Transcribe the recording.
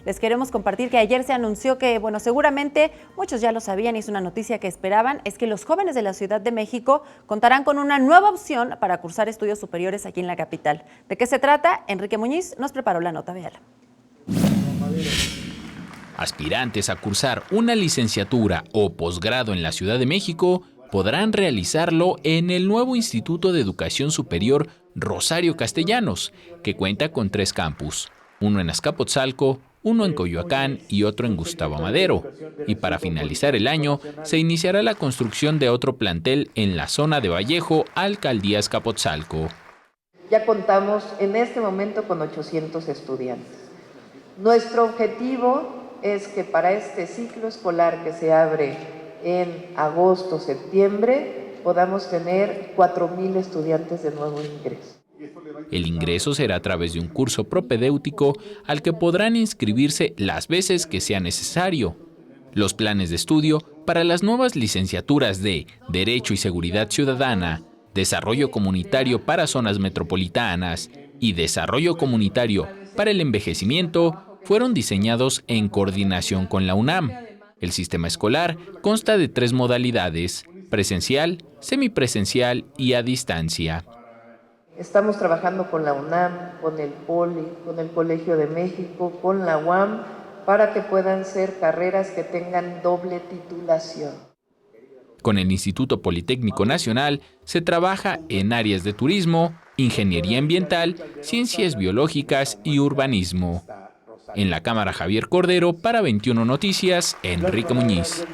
les queremos compartir que ayer se anunció que, bueno, seguramente muchos ya lo sabían y es una noticia que esperaban, es que los jóvenes de la Ciudad de México contarán con una nueva opción para cursar estudios superiores aquí en la capital. ¿De qué se trata? Enrique Muñiz nos preparó la nota, véala. Aspirantes a cursar una licenciatura o posgrado en la Ciudad de México podrán realizarlo en el nuevo Instituto de Educación Superior Rosario Castellanos, que cuenta con 3 campus, uno en Azcapotzalco, uno en Coyoacán y otro en Gustavo Madero. Y para finalizar el año, se iniciará la construcción de otro plantel en la zona de Vallejo, Alcaldía Azcapotzalco. Ya contamos en este momento con 800 estudiantes. Nuestro objetivo es que para este ciclo escolar que se abre en agosto-septiembre podamos tener 4,000 estudiantes de nuevo ingreso. El ingreso será a través de un curso propedéutico al que podrán inscribirse las veces que sea necesario. Los planes de estudio para las nuevas licenciaturas de Derecho y Seguridad Ciudadana, Desarrollo Comunitario para Zonas Metropolitanas y Desarrollo Comunitario para el Envejecimiento fueron diseñados en coordinación con la UNAM. El sistema escolar consta de 3 modalidades: presencial, semipresencial y a distancia. Estamos trabajando con la UNAM, con el POLI, con el Colegio de México, con la UAM, para que puedan ser carreras que tengan doble titulación. Con el Instituto Politécnico Nacional se trabaja en áreas de turismo, ingeniería ambiental, ciencias biológicas y urbanismo. En la cámara Javier Cordero, para 21 Noticias, Enrique Muñiz.